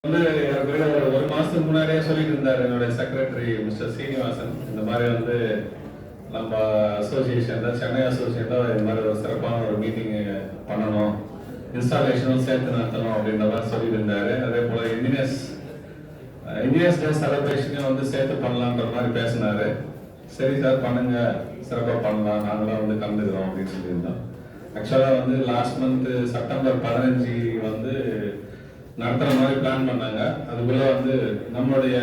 வந்து ஒரு மாசத்துக்கு முன்னாடியே சொல்லிட்டு இருந்தாரு என்னோட செக்ரட்டரி மிஸ்டர் சீனிவாசன். இந்த மாதிரி வந்து நம்ம அசோசியேஷன் தான், சென்னை அசோசியேஷன் தான் இந்த மாதிரி ஒரு சிறப்பான ஒரு மீட்டிங் பண்ணணும், இன்ஸ்டாலேஷனும் சேர்த்து நடத்தணும் அப்படின்ற மாதிரி சொல்லிட்டு இருந்தாரு. அதே போல இந்தியன்ஸ் டே செலிப்ரேஷனையும் வந்து சேர்த்து பண்ணலான்ற மாதிரி பேசினாரு. சரி சார் பண்ணுங்க, சிறப்பாக பண்ணலாம், நாங்களாம் வந்து கலந்துக்கிறோம் அப்படின்னு சொல்லியிருந்தோம். ஆக்சுவலாக வந்து லாஸ்ட் மந்த் செப்டம்பர் 15 வந்து நடத்துற மாதிரி பிளான் பண்ணாங்க. அதுக்குள்ள வந்து நம்மளுடைய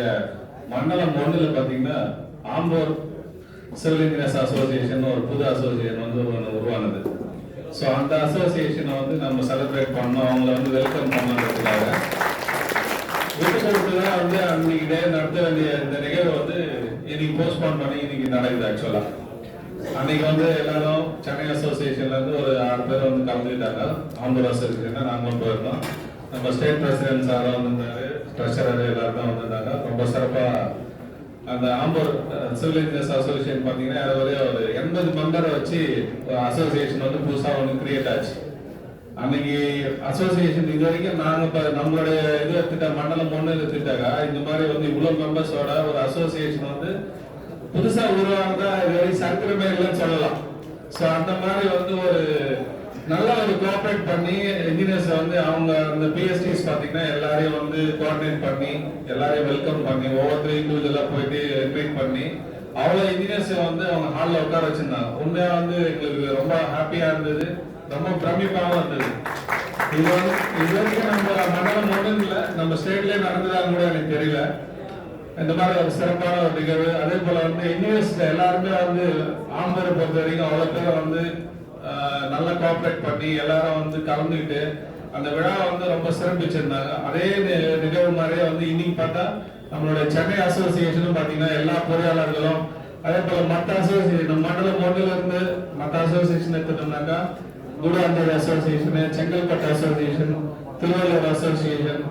மண்டலம் 1ல பார்த்தீங்கன்னா ஆம்பூர் சிவில் இன்ஜினியர்ஸ் அசோசியேஷன் ஒரு புது அசோசியேஷன் வந்து உருவானது. ஸோ அந்த அசோசியேஷனை வந்து நம்ம செலிப்ரேட் பண்ணோம், அவங்கள வந்து வெல்கம் பண்ணுறதுக்காக விட்டு தான் வந்து அன்னைக்கு டே நடத்த வேண்டிய இந்த நிகழ்வு வந்து இன்னைக்கு போஸ்ட்போன் பண்ணி இன்னைக்கு நடக்குது. ஆக்சுவலா அன்னைக்கு வந்து எல்லாரும் சென்னை அசோசியேஷன்ல இருந்து ஒரு 6 பேர் வந்து கலந்துக்கிட்டாங்க. ஆம்பூர் அசோசியேஷன் நாங்களும் போயிருந்தோம். நம்ம ஸ்டேட் பிரசிடென்ட் சாரும் வந்திருந்தாரு, ட்ரெஷரர் எல்லாருமே வந்திருந்தாங்க. ரொம்ப சிறப்பா அந்த ஆம்பூர் சிவில் இன்ஜினியர்ஸ் அசோசியேஷன் பார்த்தீங்கன்னா ஒரு 80 மெம்பரை வச்சு அசோசியேஷன் வந்து புதுசாக ஒன்று கிரியேட் ஆச்சு. அன்னைக்கு அசோசியேஷன் இது வரைக்கும் நாங்கள் இப்போ நம்மளுடைய இது எடுத்துட்டா மண்டலம் 1 எடுத்துட்டாங்க. இந்த மாதிரி வந்து இவ்வளோ மெம்பர்ஸோட ஒரு அசோசியேஷன் வந்து புதுசாக உருவானதா இது வரைக்கும் சரித்திரமே இல்லைன்னு சொல்லலாம். ஸோ அந்த மாதிரி வந்து ஒரு நல்ல ஒரு கோஆப்ரேட் பண்ணி இன்ஜினியர்ஸ் வந்து அவங்க அந்த பிஎஸ்டிஸ் பார்த்தீங்கன்னா எல்லாரையும் வந்து கோஆர்டினேட் பண்ணி எல்லாரையும் வெல்கம் பண்ணி ஒவ்வொருத்தரும் இண்டிவிஜுவலாக போயிட்டு இன்வைட் பண்ணி அவ்வளோ இன்ஜினியர்ஸை வந்து அவங்க ஹாலில் உட்கார வச்சிருந்தாங்க. உண்மையாக வந்து எங்களுக்கு ரொம்ப ஹாப்பியாக இருந்தது, ரொம்ப பிரமிப்பாகவும் இருந்தது. இது வரைக்கும் நம்ம மண்டலம் 1 இல்லை, நம்ம ஸ்டேட்லேயே நடந்ததான்னு கூட எனக்கு தெரியல. இந்த மாதிரி ஒரு சிறப்பான ஒரு நிகழ்வு. அதே போல வந்து இன்ஜினியர்ஸ் எல்லாருமே வந்து ஆம்பரை பொறுத்த வரைக்கும் அவ்வளோ பேரை வந்து நல்லா கோஆப்ரேட் பண்ணி எல்லாரும் வந்து கலந்துக்கிட்டு அந்த விழாவை வந்து ரொம்ப சிறப்பிச்சிருந்தாங்க. அதே நிகழ்வு மாதிரியே வந்து இன்னைக்கு பார்த்தா நம்மளுடைய சென்னை அசோசியேஷனும் பார்த்தீங்கன்னா எல்லா பொறியாளர்களும் அதே போல மற்ற அசோசியேஷன் மண்டலம் 1ல இருந்து மற்ற அசோசியேஷன் எடுத்துட்டோம்னாக்கா Koodantheri association, Chengalpattu association, Tiruvallur association,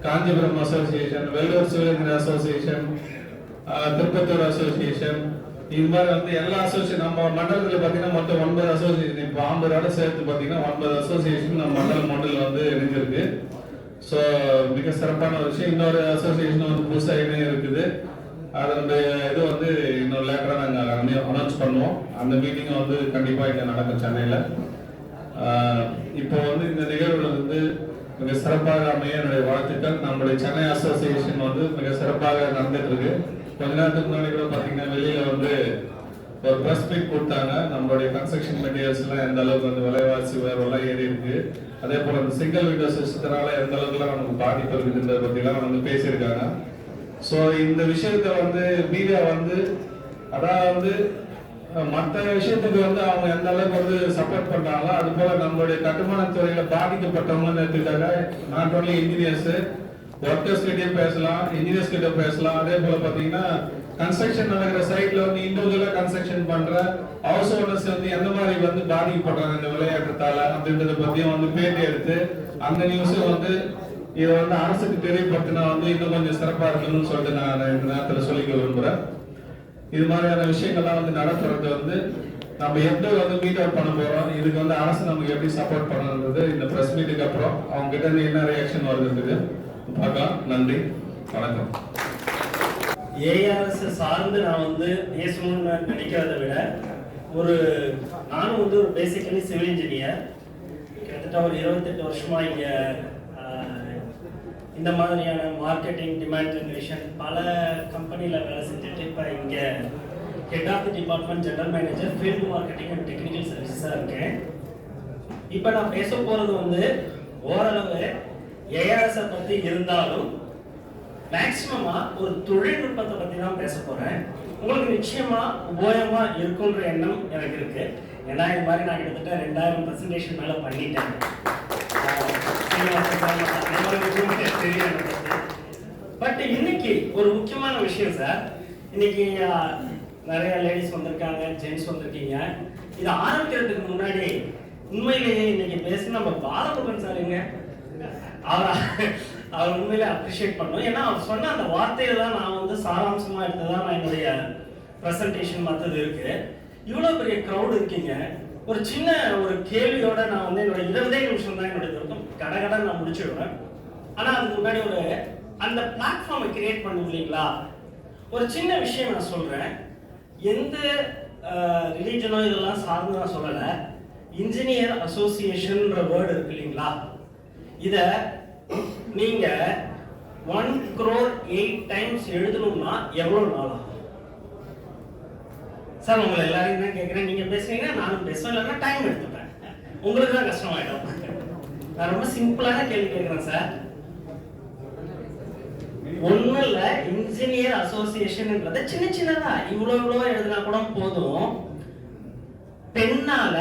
Kanchipuram association, Vellore civil engineer association, Tirupattur association, இது மாதிரி வந்து எல்லா அசோசியேஷன் நம்ம மண்டலத்தில் பார்த்தீங்கன்னா மொத்தம் 9 அசோசியேஷன். இப்போ ஆம்பரோட சேர்த்து பார்த்தீங்கன்னா 9 அசோசியேஷன் நம்ம மண்டலம் 1ல் வந்து இணைஞ்சிருக்கு. ஸோ மிக சிறப்பான ஒரு விஷயம். இன்னொரு அசோசியேஷன் வந்து புதுசாக இணையம் இருக்குது. அதனுடைய இது வந்து இன்னொரு லேட்டராக நாங்கள் அனௌன்ஸ் பண்ணுவோம். அந்த மீட்டிங் வந்து கண்டிப்பாக இங்கே நடக்கும் சென்னையில். இப்போ வந்து இந்த நிகழ்வுல வந்து மிக சிறப்பாக அமைய என்னுடைய வாழ்த்துக்கள். நம்மளுடைய சென்னை அசோசியேஷன் வந்து மிக சிறப்பாக நடந்துட்டு இருக்கு. கொஞ்ச நேரத்துக்கு முன்னாடி கூட பார்த்தீங்கன்னா வெளியில வந்து ஒரு ப்ரெஸ் மீட் கொடுத்தாங்க. நம்மளுடைய கன்ஸ்ட்ரக்ஷன் மெட்டீரியல்ஸ் எல்லாம் எந்த அளவுக்கு வந்து விலைவாசி உயர்வெல்லாம் ஏறி இருக்கு, அதே போல இந்த சிங்கிள் விண்டோ சிஸ்டத்தினால எந்த அளவுக்குலாம் நமக்கு பாதிப்பு இருக்குன்றத பற்றிலாம் வந்து பேசியிருக்காங்க. ஸோ இந்த விஷயத்த வந்து மீடியா வந்து அதாவது மற்ற விஷயத்துக்கு வந்து அவங்க எந்த அளவுக்கு வந்து சப்போர்ட் பண்றாங்களோ அது போல நம்மளுடைய கட்டுமான துறையில பாதிக்கப்பட்டவங்கன்னு எடுத்துக்கிட்டாங்க. நாட் ஓன்லி இன்ஜினியர்ஸ், ஒர்க்கர்ஸ் கிட்டயும் பேசலாம், இன்ஜினியர்ஸ் கிட்ட பேசலாம். அதே போல பாத்தீங்கன்னா கன்ஸ்ட்ரக்ஷன் நடக்கிற சைட்ல வந்து இண்டிவிஜுவலா கன்ஸ்ட்ரக்ஷன் பண்ற ஹவுஸ் ஓனர்ஸ் வந்து எந்த மாதிரி வந்து பாதிக்கப்படுறாங்க இந்த விளையாட்டுத்தால அப்படின்றத பத்தியும் வந்து பேட்டி எடுத்து அந்த நியூஸும் வந்து இதை வந்து அரசுக்கு தெரியப்படுத்தினா வந்து இன்னும் கொஞ்சம் சிறப்பா இருக்கணும்னு சொல்லிட்டு நான் இந்த நேரத்தில் சொல்லிக்க விரும்புறேன். இது மாதிரியான விஷயங்கள்லாம் வந்து நடத்துறது வந்து நம்ம எப்படி வந்து மீட் அவுட் பண்ண போறோம், இதுக்கு வந்து அரசு நமக்கு எப்படி சப்போர்ட் பண்ணுறது இந்த பிரஸ் மீட்டுக்கு அப்புறம் அவங்க கிட்ட இருந்து என்ன ரியாக்ஷன் வருதுன்றது பார்க்கலாம். நன்றி, வணக்கம். ஏஆர்எஸ் சார்ந்து நான் வந்து பேசணும்னு நினைக்கிறத விட நானும் வந்து ஒரு பேசிக்கலி சிவில் இன்ஜினியர். கிட்டத்தட்ட ஒரு 28 வருஷமா இங்க இந்த மாதிரியான மார்க்கெட்டிங், டிமாண்ட் ஜெனரேஷன் பல கம்பெனியில் வேலை செஞ்சுட்டு இப்போ இங்கே head of the department, general manager, field marketing and technical சர்வீஸாக இருக்கேன். இப்போ நான் பேச போகிறது வந்து ஓரளவு ஏஆர்எஸை பற்றி இருந்தாலும் மேக்சிமமாக ஒரு தொழில்நுட்பத்தை பற்றி தான் பேச போகிறேன். உங்களுக்கு நிச்சயமாக உபயோகமாக இருக்குன்ற எண்ணம் எனக்கு இருக்குது. ஏன்னா இது மாதிரி நான் கிட்டத்தட்ட 2000 ப்ரெசன்டேஷன் மேலே பண்ணிட்டேன். பட் இன்னைக்கு ஒரு முக்கியமான விஷயம் சார். இன்னைக்கு நிறைய லேடிஸ் வந்திருக்காங்க, ஜென்ட்ஸ் வந்திருக்கீங்க. இதை ஆரம்பிக்கிறதுக்கு முன்னாடி உண்மையிலேயே இன்னைக்கு பேசி நம்ம பாலமுருகன் சார் எங்க அவர் உண்மையிலே அப்ரிஷியேட் பண்ணோம். ஏன்னா அவர் சொன்ன அந்த வார்த்தையை தான் நான் வந்து சாராம்சமா எடுத்துதான் நான் என்னுடைய ப்ரெசன்டேஷன் மற்றது இருக்கு. இவ்வளோ பெரிய க்ரௌட் இருக்கீங்க. ஒரு சின்ன ஒரு கேள்வியோட நான் வந்து என்னோட 20 நிமிஷம் தான் என்னுடைய கடகடன் நான் முடிச்சிடுவேன். ஆனா அதுக்கு முன்னாடி அந்த பிளாட்ஃபார்மை கிரியேட் பண்ணும் இல்லைங்களா? ஒரு சின்ன விஷயம் நான் சொல்றேன். எந்த ரிலீஜனோ இதெல்லாம் சார்ந்து நான் சொல்லல. இன்ஜினியர் அசோசியேஷன்ன்ற வேர்டு இருக்கு இல்லைங்களா? இத நீங்க 1 crore 8 times எழுதணும்னா எவ்வளவு நாள் ஆகும் சார்? உங்களை எல்லாரையும் தான் கேட்கிறேன். நீங்க பேசுறீங்கன்னா நானும் பேசுவேன், இல்லைன்னா டைம் எடுத்துப்பேன். உங்களுக்கு தான் கஷ்டமாயிடும். நான் ரொம்ப சிம்பிளான கேள்வி கேட்கிறேன் சார். ஒண்ணும் இல்ல, இன்ஜினியர் அசோசியேஷன்ன்றத சின்னதா இவ்வளவு எழுதினா கூட போதும். பெண்ணால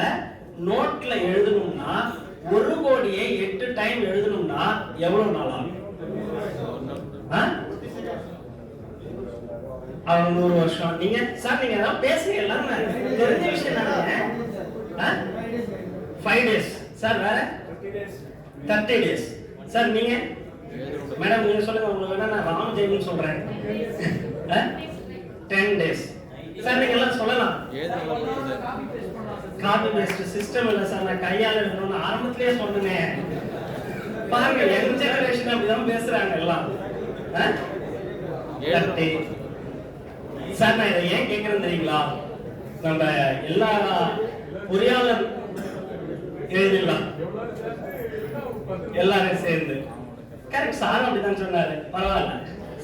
நோட்ல எழுதணும்னா 1 கோடியே 8 டைம் எழுதணும்னா எவ்வளவு நாள் ஆகும்? 100 வருஷம். நீங்க சார் நீங்க ஏதாவது பேசுங்க, எல்லாரும் தெரிஞ்ச விஷயம் தானே. 5 days சார். வேற 30 days சார். நீங்க மேடம் நீங்க சொல்லுங்க, உங்களுக்கு வேணா நான் ராம் ஜெயம்னு சொல்றேன். 10 days சார். நீங்க எல்லாம் சொல்லலாம். காப்பி பேஸ்ட் சிஸ்டம் இல்ல சார், நான் கையால எழுதணும்னு ஆரம்பத்திலேயே சொன்னேன். பாருங்க, யங் ஜெனரேஷன் அப்படிதான் பேசுறாங்க எல்லாம். சார் நான் இதை ஏன் கேட்கறேன்னு தெரியுங்களா? நம்ம எல்லா பொறியாளர் எழுதிடலாம் எல்லாரும் சேர்ந்து. கரெக்ட் சார், அப்படிதான் சொன்னாரு. பரவாயில்ல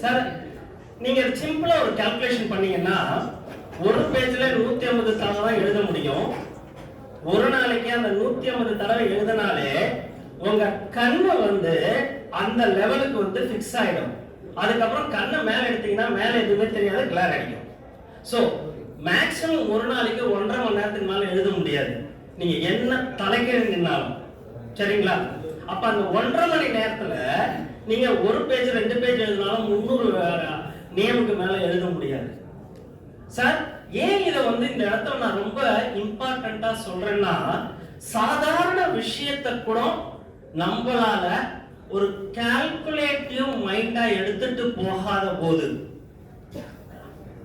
சார். நீங்க சிம்பிளா ஒரு கால்குலேஷன் பண்ணீங்கன்னா ஒரு பேஜ்ல 150 தடவை தான் எழுத முடியும். ஒரு நாளைக்கு அந்த 150 தடவை எழுதினாலே உங்க கண்ணு அந்த லெவலுக்கு ஃபிக்ஸ் ஆயிடும். அதுக்கப்புறம் கண்ணை மேல எடுத்தீங்கன்னா மேல எதுவுமே தெரியாது, கிளார் அடிக்கும். சோ மேக்ஸிமம் ஒரு நாளைக்கு 1.5 மணி நேரத்துக்கு மேல எழுத முடியாது, நீங்க என்ன தலைக்கீழ் நின்னாலும். சரிங்களா? அப்ப அந்த 1.5 மணி நேரத்துல நீங்க ஒரு பேஜ் 2 பேஜ் எழுதினாலும் 300 நேமுக்கு மேல எழுத முடியாது. சார் ஏன் இதை இந்த இடத்துல நான் ரொம்ப இம்பார்ட்டண்டா சொல்றேன்னா, சாதாரண விஷயத்தை கூட நம்மளால ஒரு கால்குலேட்டிவ் மைண்டா எடுத்துட்டு போகாத போது,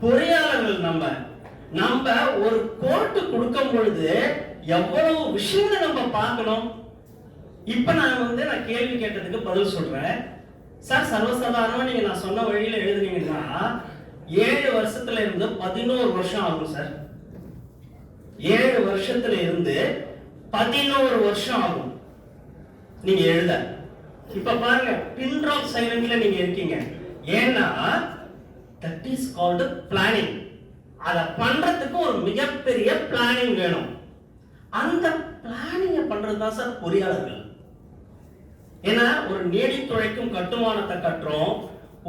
பொறியாளர்கள் நம்ம ஒரு கோட்டு கொடுக்கும் பொழுது எவ்வளவு விஷயங்களை நம்ம பார்க்கணும். இப்ப நான் கேள்வி கேட்டதுக்கு பதில் சொல்றேன் சார். சர்வசாதாரணமா நீங்க நான் சொன்ன வழியில எழுதுனீங்கன்னா 7 வருஷத்துல இருந்து 11 வருஷம் ஆகும் சார். 7 வருஷத்துல இருந்து 11 வருஷம் ஆகும் நீங்க எழுத. இப்ப பாருங்க, பின் டிராப் சைலண்ட்ல நீங்க இருக்கீங்க. ஏன்னா that is called planning. அத பண்றதுக்கு ஒரு மிகப்பெரிய பிளானிங் வேணும். அந்த பிளானிங்க பண்றது தான் சார் பொறியாளர்கள். ஏன்னா ஒரு நீடித்துழைக்கும் கட்டுமானத்தை கட்டுறோம்.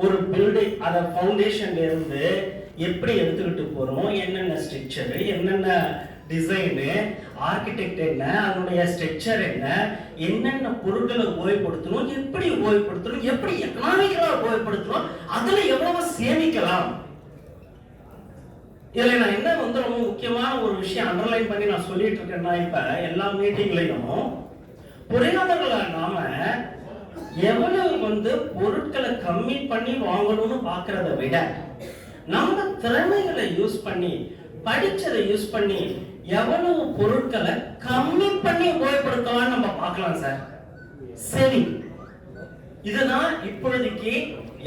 ஒரு பில்டிங் அத ஃபவுண்டேஷன்ல இருந்து எப்படி எடுத்துக்கிட்டு போறோம், என்னென்ன ஸ்ட்ரக்சர், என்னென்ன டிசைன், ஆர்கிடெக்ட் என்ன, அதனுடைய ஸ்ட்ரக்சர் என்ன, என்னென்ன பொருட்களை உபயோகப்படுத்தணும், எப்படி உபயோகப்படுத்தணும், எப்படி எக்கனாமிக்கலா உபயோகப்படுத்தணும், அதுல எவ்வளவு சேமிக்கலாம். இதுல நான் என்ன ரொம்ப முக்கியமான ஒரு விஷயம் அண்டர்லைன் பண்ணி நான் சொல்லிட்டு இருக்கேன்னா, இப்ப எல்லா மீட்டிங்லயும் பொறியாளர்களா நாம எவ்வளவு பொருட்களை கம்மி பண்ணி வாங்கணும்னு பாக்குறத விட நம்ம திறமைகளை யூஸ் பண்ணி, படிச்சதை யூஸ் பண்ணி எவ்வளவு பொருட்களை கம்மி பண்ணி உபயோகப்படுத்தலாம் நம்ம பார்க்கலாம் சார். சரி, இதுதான் இப்பொழுதைக்கு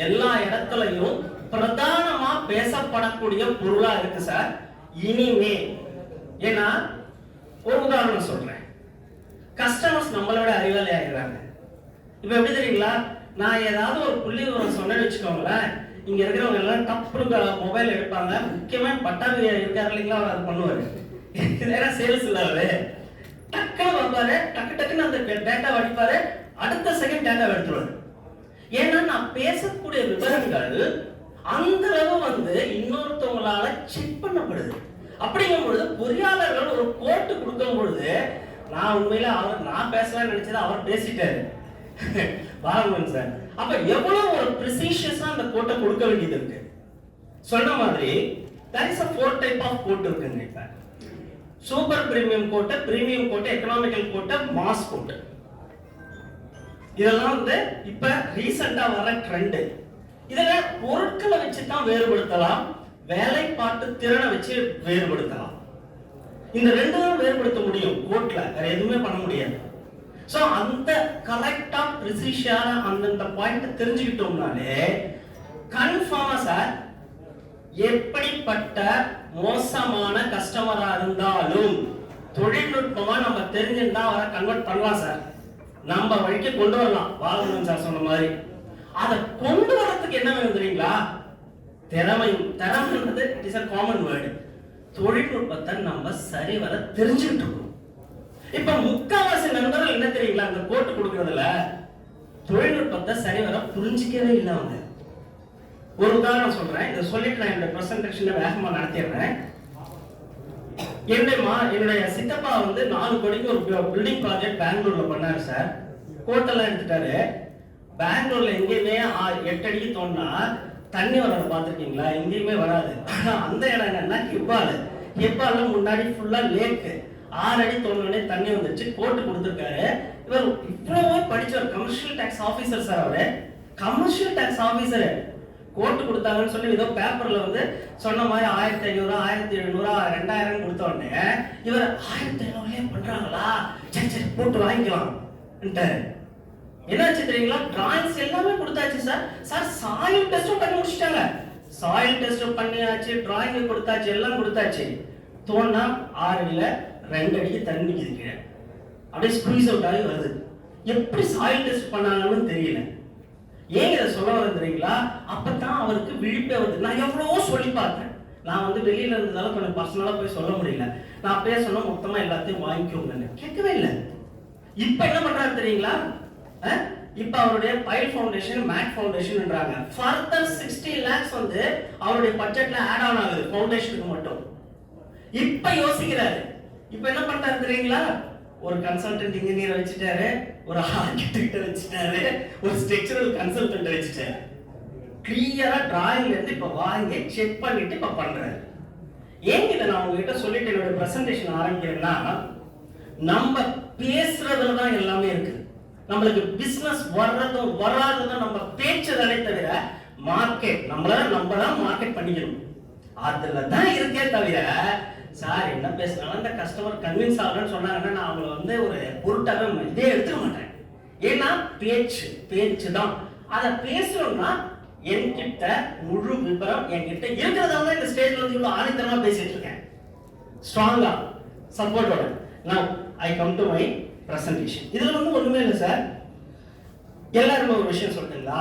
எல்லா இடத்துலயும் பிரதானமா பேசப்படக்கூடிய பொருளா இருக்கு சார். இனிமே ஏன்னா ஒரு உதாரணம் சொல்றேன். கஸ்டமர்ஸ் நம்மளோட அறிவாளி ஆகிறாங்க. இப்ப எப்படி தெரியுங்களா? நான் ஏதாவது ஒரு புள்ளி விவரம் சொன்னேன்னு வச்சுக்கோங்களேன், இங்க இருக்கிறவங்க எல்லாம் டப்புனு மொபைல் எடுப்பாங்க. முக்கியமா பட்டாபி இருக்காரு இல்லைங்களா, அவர் அது பண்ணுவாரு. ஏன்னா சேல்ஸ் இல்ல, அவரு டக்குன்னு வைப்பாரு, டக்குன்னு அந்த டேட்டா அடிப்பாரு, அடுத்த செகண்ட் டேட்டா எடுத்துருவாரு. ஏன்னா நான் பேசக்கூடிய விவரங்கள் அந்த அளவு இன்னொருத்தவங்களால செக் பண்ணப்படுது. அப்படிங்கும் பொழுது பொறியாளர்கள் ஒரு கோட்டு கொடுக்கும் பொழுது, நான் உண்மையில நான் பேசலாம்னு நினைச்சது அவர் பேசிட்டாரு பாலமுருகன் சார். அப்ப எவ்வளவு ஒரு ப்ரிசிஷியஸா அந்த கோட்டை கொடுக்க வேண்டியது இருக்கு. சொன்ன மாதிரி there is a 4 type of coat இருக்குங்க. இப்ப super premium coat, premium coat, economical coat, mass coat. இதெல்லாம் இப்ப ரீசெண்டா வர ட்ரெண்ட். இதுல பொருட்களை வச்சு தான் வேறுபடுத்தலாம், வேலைப்பாட்டு திறனை வச்சு வேறுபடுத்தலாம். இந்த ரெண்டும் வேறுபடுத்த முடியும் கோட்ல, வேற எதுவுமே பண்ண முடியாது. ஸோ அந்த கரெக்டா ப்ரிசிஷியான அந்தந்த பாயிண்ட் தெரிஞ்சுக்கிட்டோம்னாலே கன்ஃபார்மா சார் எப்படிப்பட்ட மோசமான கஸ்டமரா இருந்தாலும் தொழில்நுட்பமா நம்ம தெரிஞ்சிருந்தா அவரை கன்வெர்ட் பண்ணலாம் சார். நம்ம வழிக்கு கொண்டு வரலாம். பாலமுருகன் சார் சொன்ன மாதிரி அதை கொண்டு வரதுக்கு என்ன வேணும் தெரியுங்களா? திறமைன்றது it is a common word. தொழில்நுட்பத்தை நம்ம சரிவர தெரிஞ்சுக்கிட்டு இருக்கோம். இப்ப முக்காவாசி நண்பர்கள் என்ன தெரியுங்களா, அந்த கோட்டு கொடுக்கறதுல தொழில்நுட்பத்தை சரிவர புரிஞ்சிக்கவே இல்லை அவங்க. ஒரு உதாரணம் சொல்றேன், இதை சொல்லிட்டு நான் என்னோட பிரசன்டேஷனை வேகமா நடத்திடுறேன். என்னுடைய சித்தப்பா வந்து 4 கோடிக்கு ஒரு பில்டிங் ப்ராஜெக்ட் பெங்களூர்ல பண்ணாரு சார். கோட்டெல்லாம் எடுத்துட்டாரு. பெங்களூர்ல எங்கேயுமே 8 அடிக்கு தோணுனா தண்ணி வர்றத பாத்துருக்கீங்களா? எங்கேயுமே வராது. ஆனா அந்த இடம் என்னன்னா ஹிப்பால முன்னாடி ஃபுல்லா லேக். 6 அடி தோணுனே தண்ணி வந்துச்சு. கோட்டு கொடுத்துருக்காரு. இவர் இவ்வளவு படிச்ச ஒரு கமர்ஷியல் டாக்ஸ் ஆபீசர் சார். அவரு கமர்ஷியல் டாக்ஸ் ஆபீசர். கோட்டு கொடுத்தாங்கன்னு சொல்லி ஏதோ பேப்பர்ல வந்து சொன்ன மாதிரி 1500 1700 2000 கொடுத்த உடனே இவர் 1500 பண்றாங்களா, சரி போட்டு வாங்கிக்கலாம். என்னாச்சு தெரியுங்களா? டிராயிங்ஸ் எல்லாமே கொடுத்தாச்சு சார். சாயில் டெஸ்டும் பண்ணி முடிச்சிட்டாங்க. சாயில் டெஸ்டும் பண்ணியாச்சு, டிராயிங் கொடுத்தாச்சு, எல்லாம் கொடுத்தாச்சு. தோணா 6 அடியில 2 அடிக்கு தண்ணி கீழே அப்படியே ஸ்குவீஸ் அவுட் ஆகி வருது. எப்படி சாயில் டெஸ்ட் பண்ணாங்கன்னு தெரியல. ஏன் இதை சொல்ல வர தெரியுங்களா? அப்பதான் அவருக்கு விழிப்பே வருது. நான் எவ்வளவோ சொல்லி பார்த்தேன். நான் வந்து வெளியில இருந்ததால கொஞ்சம் பர்சனலா போய் சொல்ல முடியல. நான் பேசணும் மொத்தமா எல்லாத்தையும் வாங்கிக்கோங்க, கேட்கவே இல்லை. இப்ப என்ன பண்றாரு தெரியுங்களா? இப்ப அவருடைய பைல் ஃபவுண்டேஷன், மேக் ஃபவுண்டேஷன்ன்றாங்க. ஃபர்தர் 60 lakhs வந்து அவருடைய பட்ஜெட்ல ஆட் ஆன் ஆகுது ஃபவுண்டேஷனுக்கு மட்டும். இப்ப யோசிக்கிறாரு. இப்ப என்ன பண்றாரு தெரியுங்களா? ஒரு கன்சல்டன்ட் இன்ஜினியர் வச்சுட்டாரு, ஒரு ஆர்கிடெக்ட் வச்சுட்டாரு, ஒரு ஸ்ட்ரக்சரல் கன்சல்டன்ட் வச்சுட்டாரு. கிளியரா டிராயிங்ல இருந்து இப்ப வாங்கி செக் பண்ணிட்டு இப்ப பண்றாரு. ஏன் இதை நான் உங்ககிட்ட சொல்லிட்டு என்னோட பிரசன்டேஷன் ஆரம்பிக்கிறேன்னா, நம்ம பேசுறதுல தான் எல்லாமே இருக்கு. நம்மளுக்கு பிசினஸ் வர்றதும் வராததும் நம்ம பேச்சதானே தவிர மார்க்கெட் நம்ம தான் மார்க்கெட் பண்ணிக்கணும். அதுல தான் இருக்கே தவிர சார் என்ன பேசினாலும் அந்த கஸ்டமர் கன்வின்ஸ் ஆகணும்னு சொன்னாங்கன்னா நான் அவங்களை வந்து ஒரு பொருட்டாக இதே எடுத்துக்க மாட்டேன். ஏன்னா பேச்சு தான். அதை பேசணும்னா என்கிட்ட முழு விபரம் என்கிட்ட இருக்கிறதால தான் இந்த ஸ்டேஜ்ல வந்து இவ்வளவு ஆணித்தரமா பேசிட்டு இருக்கேன், ஸ்ட்ராங்கா சப்போர்ட்டோட. நான் I come to my presentation. இதுல வந்து ஒண்ணுமே இல்லை சார். எல்லாருமே ஒரு விஷயம் சொல்றீங்களா?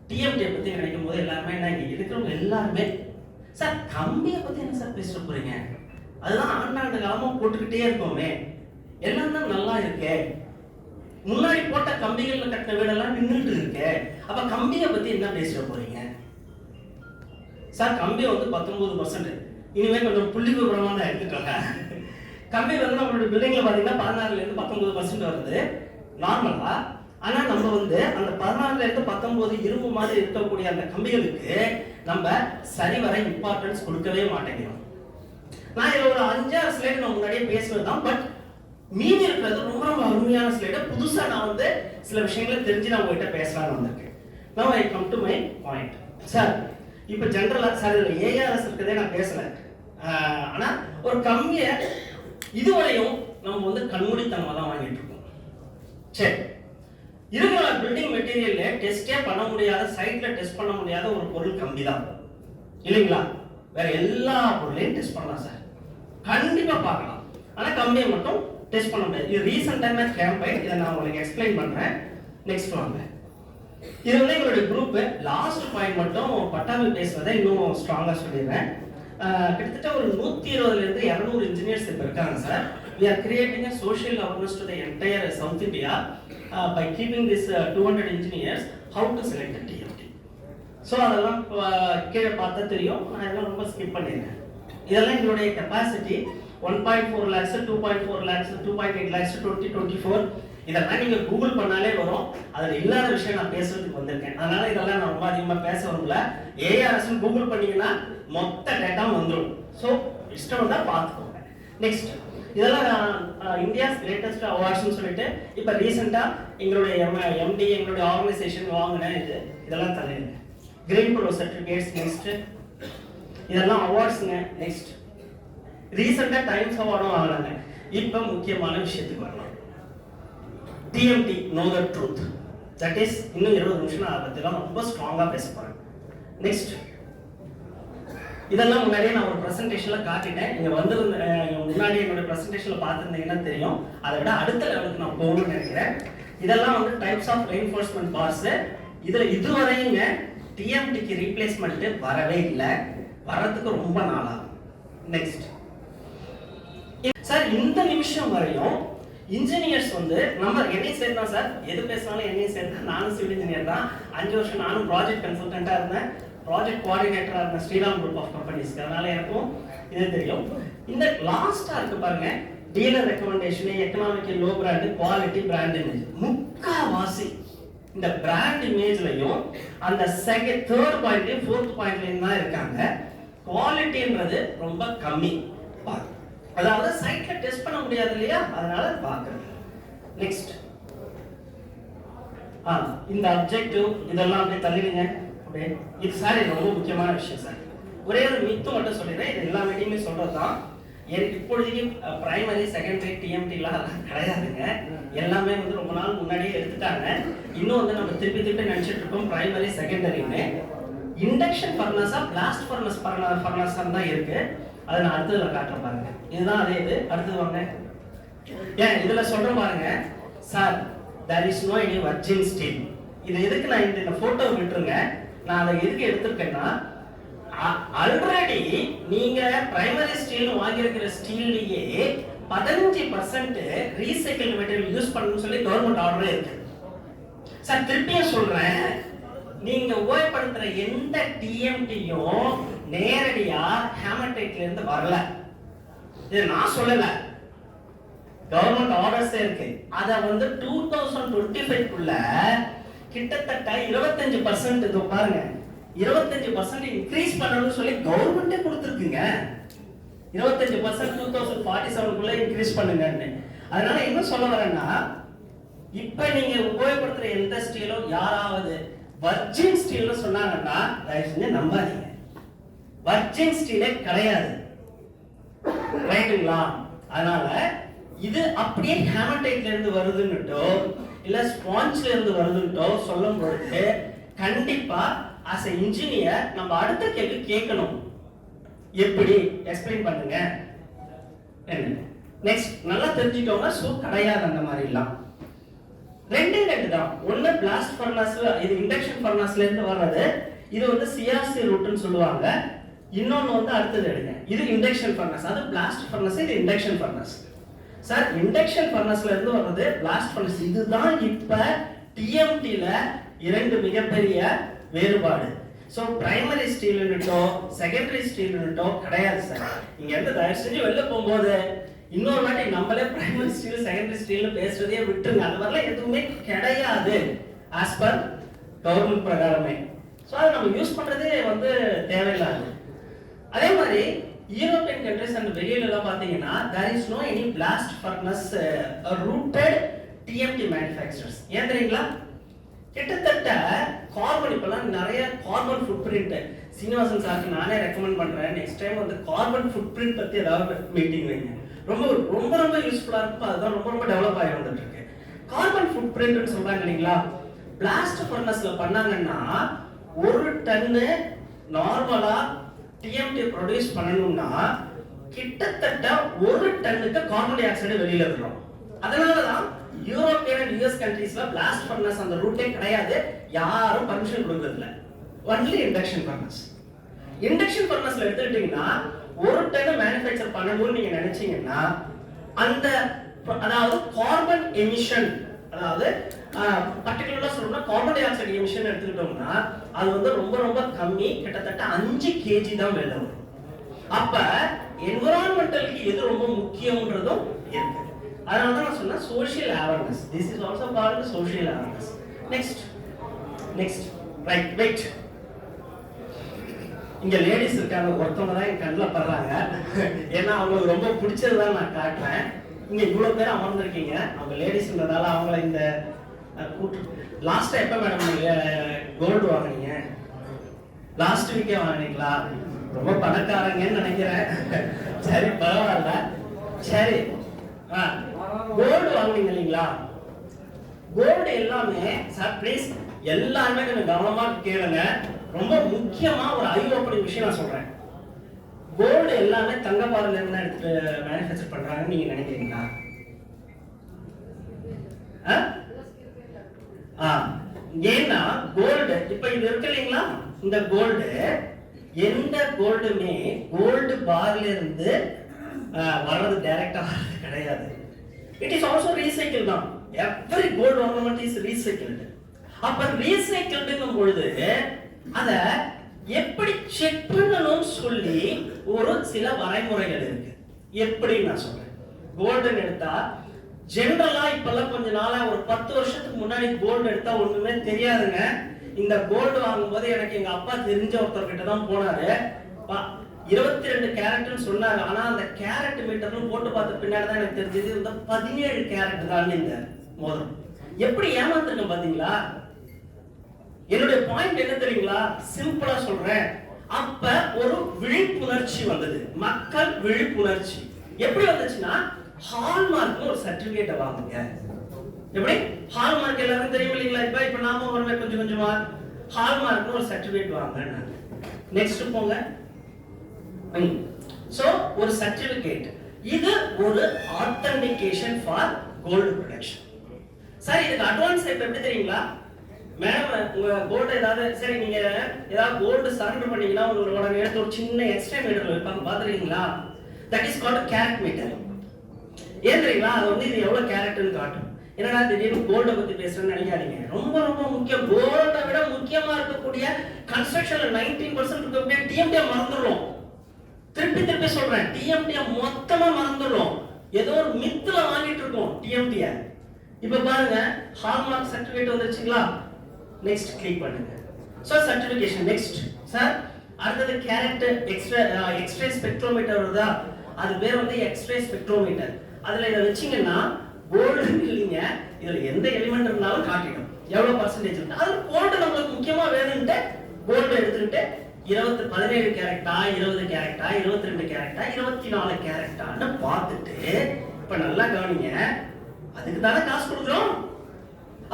டிஎம்டியை பத்தி நினைக்கும் போது எல்லாருமே என்ன, இங்க இருக்கிறவங்க எல்லாருமே சார் கம்பியை பத்தி என்ன சார் பேச போறீங்க? அதுதான் ஆண்டாண்டு காலமா போட்டுக்கிட்டே இருக்கோமே, எல்லாம் தான் நல்லா இருக்கே, முன்னாடி போட்ட கம்பிகள்ல கட்டின வீடெல்லாம் நின்றுட்டு இருக்கே, அப்ப கம்பியை பத்தி என்ன பேச போறீங்க சார்? கம்பி வந்து 19%. இனிமே கொஞ்சம் புள்ளி விவரமா தான் எடுத்துக்கோங்க. கம்பி வந்து நம்மளுடைய பில்டிங்ல பாத்தீங்கன்னா 16ல இருந்து 19% வருது நார்மலா. ஆனா நம்ம வந்து அந்த 16ல இருந்து 19 இரும்பு மாதிரி இருக்கக்கூடிய அந்த கம்பிகளுக்கு நம்ம சரிவர இம்பார்ட்டன்ஸ் கொடுக்கவே மாட்டேங்கிறோம். நான் இதுல ஒரு 5-6 ஸ்லைடு நான் முன்னாடியே பேசுவதுதான். பட் மீதி இருக்கிறது ரொம்ப ரொம்ப அருமையான ஸ்லைடு. புதுசா நான் வந்து சில விஷயங்களை தெரிஞ்சு நான் உங்ககிட்ட பேசலாம்னு வந்திருக்கேன். Now I come to my point. Sir இப்ப ஜெனரலா சார் இதுல ஏஆர்எஸ் இருக்கிறதே நான் பேசல. ஆனா ஒரு கம்பியை இதுவரையும் நம்ம வந்து கண்மூடித்தனமா தான் வாங்கிட்டு இருக்கோம். சரி, இருக்கிற பில்டிங் மெட்டீரியல்ல டெஸ்டே பண்ண முடியாத, சைட்ல டெஸ்ட் பண்ண முடியாத ஒரு பொருள் கம்பி தான் இல்லைங்களா? வேற எல்லா பொருளையும் டெஸ்ட் பண்ணலாம் சார், கண்டிப்பா பார்க்கலாம். ஆனா கம்பியை மட்டும் டெஸ்ட் பண்ண முடியாது. இது ரீசன்ட் டைம்ல கேம்பெயின், இதை நான் உங்களுக்கு எக்ஸ்பிளைன் பண்றேன். நெக்ஸ்ட் வாங்க. இது வந்து எங்களுடைய குரூப். லாஸ்ட் பாயிண்ட் மட்டும் பட்டாமி பேசுவதை இன்னும் ஸ்ட்ராங்கா சொல்லிடுறேன். கிட்டத்தட்ட ஒரு 120ல இருந்து 200 இன்ஜினியர்ஸ் இப்ப இருக்காங்க sir. We are creating a social awareness to the entire South India by keeping this 200 engineers how to select the TMT. So அதெல்லாம் கீழே பார்த்தா தெரியும். நான் இதெல்லாம் ரொம்ப ஸ்கிப் பண்ணிடுறேன். இதெல்லாம் எங்களுடைய கெப்பாசிட்டி 1.4 lakhs, 2.4 lakhs, 2.8 lakhs, 2024. இதெல்லாம் நீங்க கூகுள் பண்ணாலே வரும். அதுல இல்லாத விஷயம் நான் பேசுறதுக்கு வந்திருக்கேன். அதனால இதெல்லாம் நான் ரொம்ப அதிகமா பேச வரல. ஏஆர்எஸ் கூகுள் பண்ணீங்கன்னா மொத்த டேட்டா வந்துடும். ஸோ இஷ்டம் தான் பார்த்துக்கோங்க. நெக்ஸ்ட், இதெல்லாம் இந்தியாஸ் கிரேட்டஸ்ட் அவார்ட்ஸ்னு சொல்லிட்டு இப்போ ரீசெண்டாக எங்களுடைய எம்டி எங்களுடைய ஆர்கனைசேஷன் வாங்கின இதெல்லாம் தள்ளிடுங்க. Green pro certificates. நெக்ஸ்ட், இதெல்லாம் அவார்ட்ஸுங்க. நெக்ஸ்ட், ரீசெண்டாக டைம்ஸ் அவார்டும் வாங்கினாங்க. இப்போ முக்கியமான விஷயத்துக்கு வரலாம். TMT know the truth. That is இன்னும் 20 நிமிஷம் நான் அதை பற்றிலாம் ரொம்ப ஸ்ட்ராங்காக பேச போகிறேன். நெக்ஸ்ட், இதெல்லாம் முன்னாடியே நான் ஒரு ப்ரெசன்டேஷனில் காட்டிட்டேன். நீங்கள் முன்னாடி என்னோட ப்ரெசன்டேஷனில் பார்த்துருந்தீங்கன்னா தெரியும். அதை விட அடுத்த லெவலுக்கு நான் போகணும்னு நினைக்கிறேன். இதெல்லாம் வந்து டைப்ஸ் ஆஃப் ரெயின்ஃபோர்ஸ்மெண்ட் பார்ஸ். இதில் இதுவரையுங்க டிஎம்டிக்கு ரீப்ளேஸ்மெண்ட்டு வரவே இல்லை, வர்றதுக்கு ரொம்ப நாளாகும். நெக்ஸ்ட் சார், இந்த நிமிஷம் வரையும் இன்ஜினியர்ஸ் வந்து நம்ம என்னையும் சேர்த்து தான் சார், எது பேசினாலும் என்னையும் சேர்த்து. நானும் சிவில் இன்ஜினியர் தான். 5 வருஷம் நானும் ப்ராஜெக்ட் கன்சல்டண்ட்டாக இருந்தேன், ப்ராஜெக்ட் கோஆர்டினேட்டராக இருந்தேன் ஸ்ரீராம் குரூப் ஆஃப் கம்பெனிஸ்க்கு. அதனால எனக்கும் இது தெரியும். இந்த லாஸ்ட்டாக இருக்கு பாருங்க, dealer recommendation, economical low brand, quality, brand image. முக்காவாசி இந்த பிராண்ட் இமேஜ்லையும் அந்த தேர்ட் பாயிண்ட்லையும் ஃபோர்த் பாயிண்ட்லையும் தான் இருக்காங்க. குவாலிட்டின்றது ரொம்ப கம்மி. அதாவது சைட்ல டெஸ்ட் பண்ண முடியாது இல்லையா, அதனால பார்க்கறது. நெக்ஸ்ட், இந்த அப்ஜெக்டிவ் இதெல்லாம் அப்படியே தள்ளிடுங்க. அப்படியே இது சார், இது ரொம்ப முக்கியமான விஷயம் சார். ஒரே ஒரு மித்து மட்டும் சொல்லிடுறேன், இது எல்லா மீட்டிங்குமே சொல்றது தான். இப்பொழுதைக்கு பிரைமரி செகண்டரி டிஎம்டிலாம் கிடையாதுங்க. எல்லாமே வந்து ரொம்ப நாள் முன்னாடியே எடுத்துட்டாங்க. இன்னும் வந்து நம்ம திருப்பி நினைச்சிட்டு இருக்கோம் பிரைமரி செகண்டரின்னு. இண்டக்ஷன் ஃபர்னஸா பிளாஸ்ட் ஃபர்னஸா தான் இருக்கு. அதை நான் அடுத்ததுல காட்டுறேன் பாருங்க. இதுதான் அதே இது. அடுத்தது வாங்க. ஏன் இதுல சொல்றேன் பாருங்க sir, there is no any virgin steel. இது எதுக்கு நான் இந்த போட்டோ விட்டுருங்க, நான் அதை எதுக்கு எடுத்திருக்கேன்னா, ஆல்ரெடி நீங்க பிரைமரி ஸ்டீல் வாங்கியிருக்கிற ஸ்டீல்லையே 15% ரீசைக்கிள் மெட்டீரியல் யூஸ் பண்ணணும்னு சொல்லி கவர்மெண்ட் ஆர்டரே இருக்கு சார். திருப்பியும் சொல்றேன், நீங்க உபயோகப்படுத்துற எந்த டிஎம்டியும் நேரடியா ஹேமடைட்ல இருந்து வரல. இது நான் சொல்லல, கவர்மெண்ட் ஆர்டர்ஸ் இருக்கு. அத வந்து 2025 குள்ள கிட்டத்தட்ட 25% இது பாருங்க, 25% இன்க்ரீஸ் பண்ணணும்னு சொல்லி கவர்மெண்டே கொடுத்துருக்குங்க. 25% 2047 குள்ள இன்க்ரீஸ் பண்ணுங்கன்னு. அதனால என்ன சொல்ல வரேன்னா, இப்ப நீங்க உபயோகப்படுத்துற எந்த ஸ்டீலும் யாராவது வர்ஜின் ஸ்டீல்னு சொன்னாங்கன்னா தயவு செஞ்சு நம்பாதீங்க. வர்ஜின் ஸ்டீலே கிடையாது, ரைட்டுங்களா? அதனால இது அப்படியே ஹேமடைட்ல இருந்து வருதுன்னுட்டோ இல்ல ஸ்பாஞ்ச்ல இருந்து வருதுன்னுட்டோ சொல்லும் பொழுது கண்டிப்பா as a engineer நம்ம அடுத்த கேள்வி கேட்கணும், எப்படி எக்ஸ்பிளைன் பண்ணுங்க. நெக்ஸ்ட், நல்லா தெரிஞ்சுட்டோம்னா சோ கிடையாது அந்த மாதிரி எல்லாம். ரெண்டு தான். ஒன்னு பிளாஸ்ட் ஃபர்னஸ், இது இண்டக்ஷன் ஃபர்னஸ்ல இருந்து வர்றது. இது வந்து சிஆர்சி ரூட்னு சொல்லுவாங்க. இன்னொன்னு வந்து அடுத்தது எடுங்க, இது இண்டக்ஷன் ஃபர்னஸ். அது பிளாஸ்ட் ஃபர்னஸ், இது இண்டக்ஷன் ஃபர்னஸ். சார், இண்டக்ஷன் ஃபர்னஸ்ல இருந்து வர்றது பிளாஸ்ட் ஃபர்னஸ். இதுதான் இப்ப டிஎம்டில இரண்டு மிகப்பெரிய வேறுபாடு. சோ பிரைமரி ஸ்டீல்னுட்டோ செகண்டரி ஸ்டீல்னுட்டோ கிடையாது சார். இங்க இருந்து தயவு செஞ்சு வெளில போகும்போது இன்னொரு வாட்டி நம்மளே பிரைமரி ஸ்டீல் செகண்டரி ஸ்டீல் பேசுறதே விட்டுருங்க. அது மாதிரிலாம் எதுவுமே கிடையாது ஆஸ் பர் கவர்மெண்ட் பிரகாரமே. ஸோ அதை நம்ம யூஸ் பண்றதே வந்து தேவையில்லாது. அதே மாதிரி யூரோப்பியன் கண்ட்ரிஸ் அண்ட் வெளியில எல்லாம் பாத்தீங்கன்னா there is no any blast furnace rooted TMT manufacturers. ஏன் தெரியுங்களா? கிட்டத்தட்ட கார்பன் இப்பெல்லாம் நிறைய கார்பன் ஃபுட் பிரிண்ட். சீனிவாசன் சாருக்கு நானே ரெக்கமெண்ட் பண்றேன், நெக்ஸ்ட் டைம் வந்து கார்பன் ஃபுட் பிரிண்ட் பத்தி ஏதாவது மீட்டிங் வைங்க. ரொம்ப ரொம்ப ரொம்ப யூஸ்ஃபுல்லா இருக்கும். அதுதான் ரொம்ப டெவலப் ஆகி வந்துட்டு இருக்கு. கார்பன் ஃபுட் பிரிண்ட்னு சொல்றாங்க இல்லைங்களா? பிளாஸ்ட் ஃபர்னஸ்ல பண்ணாங்கன்னா 1 டன்னு நார்மலா டிஎம்டி ப்ரொடியூஸ் பண்ணணும்னா கிட்டத்தட்ட 1 டன்னுக்கு கார்பன் டை ஆக்சைடு வெளியில விடுறோம். அதனாலதான் யூரோப்பியன் அண்ட் யுஎஸ் கண்ட்ரீஸ்ல பிளாஸ்ட் ஃபர்னஸ் அந்த ரூட்டே கிடையாது, யாரும் பர்மிஷன் கொடுக்கறது இல்ல. Only induction furnace. இண்டக்ஷன் ஃபர்னஸ்ல எடுத்துக்கிட்டீங்கன்னா 1 டன் மேனுஃபேக்சர் பண்ணணும்னு நீங்க நினைச்சீங்கன்னா அந்த அதாவது கார்பன் எமிஷன், அதாவது பர்டிகுலரா சொல்லணும்னா கார்பன் டை ஆக்சைடு எமிஷன் எடுத்துக்கிட்டோம்னா அது வந்து ரொம்ப ரொம்ப கம்மி, கிட்டத்தட்ட 5 kg தான் வெளில வரும். அப்ப என்விரான்மெண்டலுக்கு எது ரொம்ப முக்கியம்ன்றதும் இருக்கு. அதனால தான் நான் சொன்னேன் social awareness. This is also called social awareness. Next right wait. இங்க லேடிஸ் இருக்காங்க, ஒருத்தவங்க தான் என் கண்ணில் படுறாங்க. ஏன்னா அவங்களுக்கு ரொம்ப பிடிச்சதுதான் நான் காட்டுறேன். இங்க இவ்வளவு பேர் அமர்ந்திருக்கீங்க, அவங்க லேடிஸ்ன்றதால அவங்கள இந்த கூட்டு. லாஸ்டா எப்ப மேடம் நீங்க கோல்டு வாங்குனீங்க? லாஸ்ட் வீக்கே வாங்குனீங்களா? ரொம்ப பணக்காரங்கன்னு நினைக்கிறேன். சரி பரவாயில்ல. சரி கோல்டு வாங்குனீங்க இல்லைங்களா? கோல்டு எல்லாமே சார் ப்ளீஸ் எல்லாருமே கொஞ்சம் கவனமா கேளுங்க. ரொம்ப முக்கியமா ஒரு ஐ ஓப்பனிங் விஷயம் நான் சொல்றேன். கோல்டு எல்லாமே தங்கப்பாறையில இருந்து எடுத்து மேனுஃபேக்சர் பண்றாங்கன்னு நீங்க நினைக்கிறீங்களா? ஏன்னா கோல்டு இப்ப இது இருக்கு இல்லைங்களா, இந்த கோல்டு எந்த கோல்டுமே கோல்டு பார்ல இருந்து வர்றது டைரக்டா வர்றது கிடையாது. இட் இஸ் ஆல்சோ ரீசைக்கிள் தான். Every gold ornament is recycled. அப்ப ரீசைக்கிள்டுங்கும் பொழுது அத எப்படி செக் பண்ணணும்னு சொல்லி ஒரு சில வரைமுறைகள் இருக்கு. எப்படி நான் சொல்றேன், கோல்டன் எடுத்தா ஜெனரலா இப்பெல்லாம் கொஞ்ச நாளா ஒரு 10 வருஷத்துக்கு முன்னாடி கோல்டு எடுத்தா ஒண்ணுமே தெரியாதுங்க. இந்த கோல்டு வாங்கும்போது எனக்கு எங்க அப்பா தெரிஞ்ச ஒருத்தர்கிட்ட தான் போனாரு. 22 கேரட்னு சொன்னாங்க. ஆனா அந்த கேரட் மீட்டர்னு போட்டு பார்த்த பின்னாடி தான் எனக்கு தெரிஞ்சது இந்த 17 கேரட் தான் இந்த மோதிரம். எப்படி ஏமாத்துறேன் பாத்தீங்களா? என்னுடைய பாயிண்ட் என்ன தெரியுங்களா? சிம்பிளா சொல்றேன். அப்ப ஒரு விழிப்புணர்ச்சி வந்தது, மக்கள் விழிப்புணர்ச்சி. எப்படி வந்துச்சுன்னா, ஹால்மார்க்னு ஒரு சர்டிபிகேட் வாங்குங்க. எப்படி ஹால்மார்க் எல்லாரும் தெரியும் இல்லைங்களா? இப்ப நாம வருமே கொஞ்சம் கொஞ்சமா ஹால்மார்க்னு ஒரு சர்டிபிகேட் வாங்க. நெக்ஸ்ட் போங்க. சோ ஒரு சர்டிபிகேட், இது ஒரு authentication for gold production. Sir இதுக்கு அட்வான்ஸ் இப்ப எப்படி தெரியுங்களா? மேடம் உங்க கோல்டு ஏதாவது சரி நீங்க ஏதாவது கோல்டு சரண்டர் பண்ணீங்கன்னா உங்களோட எடுத்து ஒரு சின்ன எக்ஸ்ட்ரா மீட்டர் வைப்பாங்க, பாத்துறீங்களா? That is called carrot metre. ஏன் தெரியுங்களா? அது வந்து இது எவ்வளவு கேரட்னு காட்டும். என்னடா திடீர்னு கோல்ட பத்தி பேசுறேன்னு நினைக்காதீங்க. ரொம்ப ரொம்ப முக்கியம். கோல்டை விட முக்கியமா இருக்கக்கூடிய கன்ஸ்ட்ரக்ஷன்ல 19% இருக்கக்கூடிய டிஎம்டியை மறந்துடுறோம். திருப்பி திருப்பி சொல்றேன், டிஎம்டியை மொத்தமா மறந்துடுறோம். ஏதோ ஒரு மித்துல வாங்கிட்டு இருக்கோம் டிஎம்டியை. இப்ப பாருங்க, ஹால்மார்க் சர்டிபிகேட் வந்துருச்சுங்களா? நெக்ஸ்ட் கிளிக் பண்ணுங்க. So certification next. சார் அடுத்தது கேரட் எக்ஸ்ரே ஸ்பெக்ட்ரோமீட்டர் வருதா? அது பேர் வந்து எக்ஸ்ரே ஸ்பெக்ட்ரோமீட்டர். அதுல இத வெச்சீங்கன்னா கோல்டு இல்லைங்க, இதுல எந்த எலிமெண்ட் இருந்தாலும் காட்டிடும் எவ்வளவு பர்சன்டேஜ் இருக்கு. அது கோல்டு நமக்கு முக்கியமா வேணும்ட்டு கோல்டு எடுத்துக்கிட்டு 17 கேரட்டா 20 கேரட்டா 22 கேரட்டா 24 கேரட்டான்னு பார்த்துட்டு இப்ப நல்லா கவனிங்க, அதுக்கு தானே காசு கொடுக்குறோம்.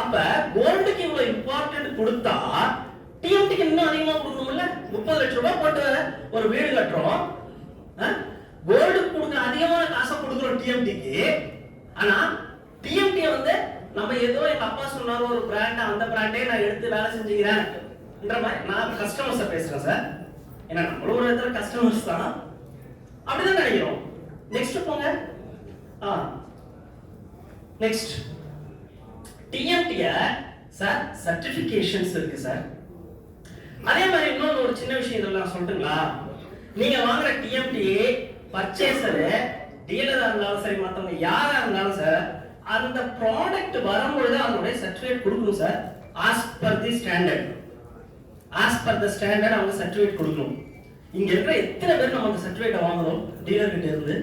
அப்ப கோல்டுக்கு இவ்வளவு இம்பார்ட்டன்ட் கொடுத்தா டிஎம்டிக்கு இன்னும் அதிகமா கொடுக்கணும்ல. 30 லட்சம் ரூபாய் போட்டு ஒரு வீடு கட்டுறோம், கோல்டுக்கு கொடுக்க அதிகமான காசை கொடுக்குறோம் டிஎம்டிக்கு. ஆனா டிஎம்டி வந்து நம்ம ஏதோ எங்க அப்பா சொன்னாரு ஒரு பிராண்ட், அந்த பிராண்டே நான் எடுத்து வேலை செஞ்சுக்கிறேன்ற மாதிரி நான் கஸ்டமர்ஸை பேசுறேன் சார். ஏன்னா நம்மளும் ஒரு இடத்துல கஸ்டமர்ஸ் தான், அப்படிதான் நினைக்கிறோம். நெக்ஸ்ட் போங்க. நெக்ஸ்ட் டிஎம்டிய சார் சர்டிபிகேஷன்ஸ் இருக்கு சார். அதே மாதிரி இன்னொரு ஒரு சின்ன விஷயம் இதெல்லாம் சொல்லட்டுங்களா? நீங்க வாங்குற டிஎம்டி பர்ச்சேசர் டீலரா இருந்தாலும் சரி, மத்தவங்க யாரா இருந்தாலும் சார், அந்த ப்ராடக்ட் வரும்பொழுது அதனுடைய சர்டிபிகேட் கொடுக்கணும் sir. As per the standard, as per the standard அவங்க சர்டிபிகேட் கொடுக்கணும். இங்க இருக்கிற எத்தனை பேர் நம்ம அந்த சர்டிபிகேட் வாங்குறோம் டீலர் கிட்ட இருந்து?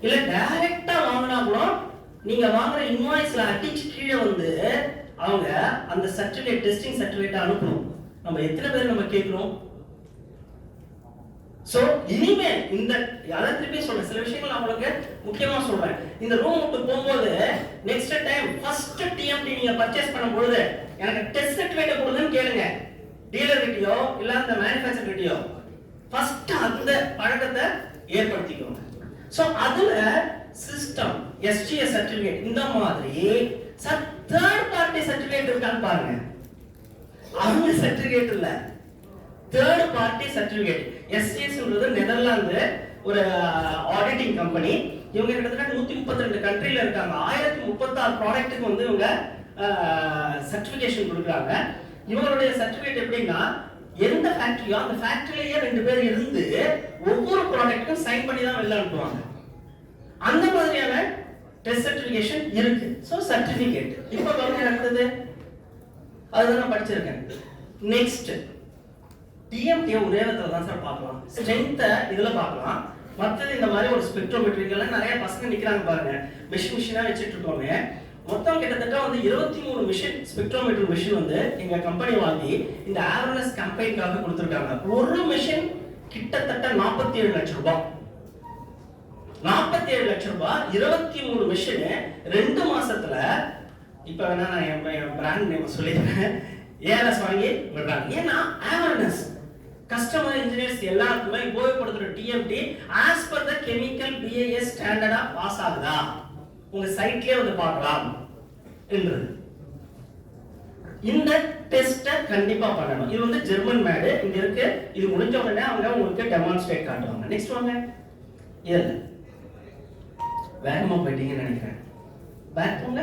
இல்ல டைரக்டா வாங்கினா கூட நீங்க வாங்குற இன்வாய்ஸ்ல அடிச்சு கீழே வந்து அவங்க அந்த சர்டிபிகேட் டெஸ்டிங் சர்டிபிகேட் அனுப்பணும். நம்ம எத்தனை பேர் நம்ம கேட்கிறோம்? சோ இனிமே இந்த அத திருப்பி சொல்றேன், சில விஷயங்கள் நான் உங்களுக்கு முக்கியமா சொல்றேன். இந்த ரூம் விட்டு போகும்போது நெக்ஸ்ட் டைம் ஃபர்ஸ்ட் டிஎம்டி நீங்க பர்ச்சேஸ் பண்ணும்போது எனக்கு டெஸ்ட் சர்டிபிகேட் கொடுங்கன்னு கேளுங்க. டீலர் கிட்டயோ இல்ல அந்த மேனுஃபேக்சரர் கிட்டயோ ஃபர்ஸ்ட் அந்த பழக்கத்தை ஏற்படுத்திக்கோங்க. சோ அதுல சிஸ்டம் எஸ்ஜிஎஸ் சர்டிபிகேட் இந்த மாதிரி சார் தேர்ட் பார்ட்டி சர்டிபிகேட் இருக்கான்னு பாருங்க. அவங்க சர்டிபிகேட் இல்ல, தேர்ட் பார்ட்டி சர்டிபிகேட். எஸ்ஜிஎஸ்ன்றது நெதர்லாந்து ஒரு ஆடிட்டிங் கம்பெனி. இவங்க கிட்டத்தட்ட 132 கண்ட்ரில இருக்காங்க. 1036 ப்ராடக்ட்டுக்கு வந்து இவங்க சர்டிபிகேஷன் கொடுக்குறாங்க. இவங்களுடைய சர்டிபிகேட் எப்படின்னா, எந்த ஃபேக்டரியோ அந்த ஃபேக்டரியிலேயே 2 பேர் இருந்து ஒவ்வொரு ப்ராடக்ட்டுக்கும் சைன் பண்ணி தான் வெளில அனுப்புவாங்க. அந்த மாதிரியான டெஸ்ட் சர்டிபிகேஷன் இருக்கு. சோ சர்டிபிகேட் இப்போ கவனிங்க. அடுத்தது அதுதான் நான் படிச்சிருக்கேன். நெக்ஸ்ட் டிஎம்டியை ஒரே விதத்துல தான் சார் பார்க்கலாம். ஸ்ட்ரென்த்தை இதுல பார்க்கலாம். மற்றது இந்த மாதிரி ஒரு ஸ்பெக்ட்ரோமெட்ரிக்கெல்லாம் நிறைய பசங்க நிக்கிறாங்க பாருங்க, மிஷினா வச்சுட்டு இருக்கோங்க. மொத்தம் கிட்டத்தட்ட வந்து 23 மிஷின் ஸ்பெக்ட்ரோமெட்ரி மிஷின் வந்து எங்க கம்பெனி வாங்கி இந்த ஆர்என்எஸ் கம்பெனிக்காக கொடுத்துருக்காங்க. ஒரு மிஷின் கிட்டத்தட்ட 47 லட்சம் ரூபாய். 47 லட்சம் ரூபாய் 23 மிஷின் 2 மாசத்துல இப்போ வேணா நான் என் பிராண்ட் நேம் சொல்லிடுறேன். ஏஆர்எஸ் வாங்கி விடுறாங்க. ஏன்னா அவேர்னஸ் கஸ்டமர் இன்ஜினியர்ஸ் எல்லாருக்குமே உபயோகப்படுத்துற TMT as per the chemical BAS ஸ்டாண்டர்டா பாஸ் ஆகுதா உங்க சைட்லயே வந்து பார்க்கலாம் என்றது. இந்த டெஸ்ட்டை கண்டிப்பா பண்ணணும். இது வந்து ஜெர்மன் மேடு இங்க இருக்கு. இது முடிஞ்ச உடனே அவங்க உங்களுக்கு டெமான்ஸ்ட்ரேட் காட்டுவாங்க. நெக்ஸ்ட் வாங்க. இல்ல வேகமா போயிட்டீங்கன்னு நினைக்கிறேன். பேக் போங்க.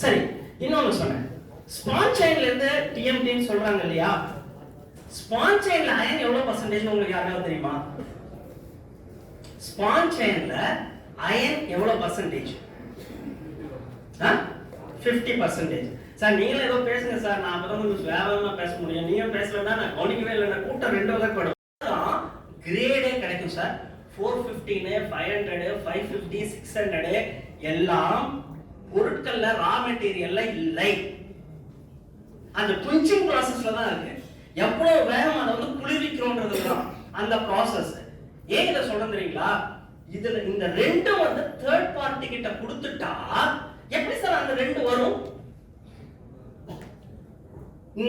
சரி, இன்னொன்னு சொன்னேன். ஸ்பான் செயின்ல இருந்து டிஎம்டின்னு சொல்றாங்க இல்லையா? ஸ்பான் செயின்ல அயன் எவ்வளவு பர்சன்டேஜ் உங்களுக்கு யாராவது தெரியுமா? ஸ்பான் செயின்ல அயன் எவ்வளவு பர்சன்டேஜ்? 50%. சார் நீங்களும் ஏதோ பேசுங்க சார், நான் அப்பதான் கொஞ்சம் வேகமா பேச முடியும். நீங்க பேசலன்னா நான் கவனிக்கவே இல்லை. கூட்டம் 2 வகை படும். கிரேடே கிடைக்கும் சார். 415, 500, 550, 600 எல்லாம் பொருட்கள்ல ரா மெட்டீரியல்ல இல்லை. அந்த புஞ்சிங் ப்ராசஸ்ல தான் இருக்கு. எவ்வளவு வேகம் அதை வந்து குளிர்விக்கிறோன்றது தான் அந்த ப்ராசஸ். ஏன் இதை சொல்றேன் தெரியுங்களா? இதுல இந்த ரெண்டும் வந்து தேர்ட் பார்ட்டி கிட்ட கொடுத்துட்டா எப்படி சார் அந்த 2 வரும்?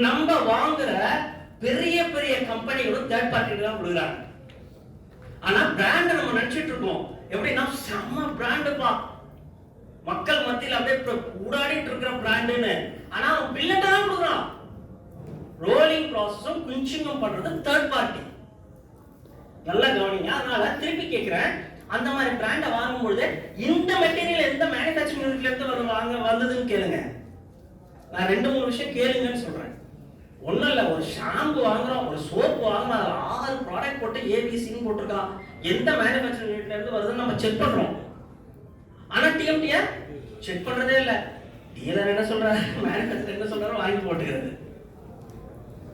நம்ம வாங்குற பெரிய பெரிய கம்பெனிகளும் தேர்ட் பார்ட்டிக்கு தான் கொடுக்குறாங்க. ஆனா பிராண்ட் நம்ம நினைச்சிட்டு இருக்கோம் எப்படின்னா செம்ம பிராண்டுப்பா, மக்கள் மத்தியில் அப்படியே ஊடாடிட்டு இருக்கிற பிராண்டுன்னு. ஆனா அவன் பில்லட்டா தான் கொடுக்குறான். ரோலிங் ப்ராசஸும் குஞ்சிங்கும் பண்றது தேர்ட் பார்ட்டி. நல்லா கவனிங்க. அதனால திருப்பி கேட்கிறேன், அந்த மாதிரி பிராண்டை வாங்கும்போது இந்த மெட்டீரியல் எந்த மேனுஃபேக்சரிங் யூனிட்ல இருந்து வந்ததுன்னு கேளுங்க. நான் 2-3 விஷயம் கேளுங்கன்னு சொல்றேன். ஒன்னும் இல்ல, ஒரு ஷாம்பு வாங்குறோம், ஒரு சோப்பு வாங்குறோம், அதுல 6 ப்ராடக்ட் போட்டு ஏபிசின்னு போட்டிருக்கான். எந்த மேனுஃபேக்சரிங் யூனிட்ல இருந்து வருதுன்னு நம்ம செக் பண்றோம். ஆனா டிஎம்டியா செக் பண்றதே இல்ல. டீலர் என்ன சொல்றாரு, மேனுஃபேக்சரர் என்ன சொல்றாரோ வாங்கி போட்டுக்கிறது.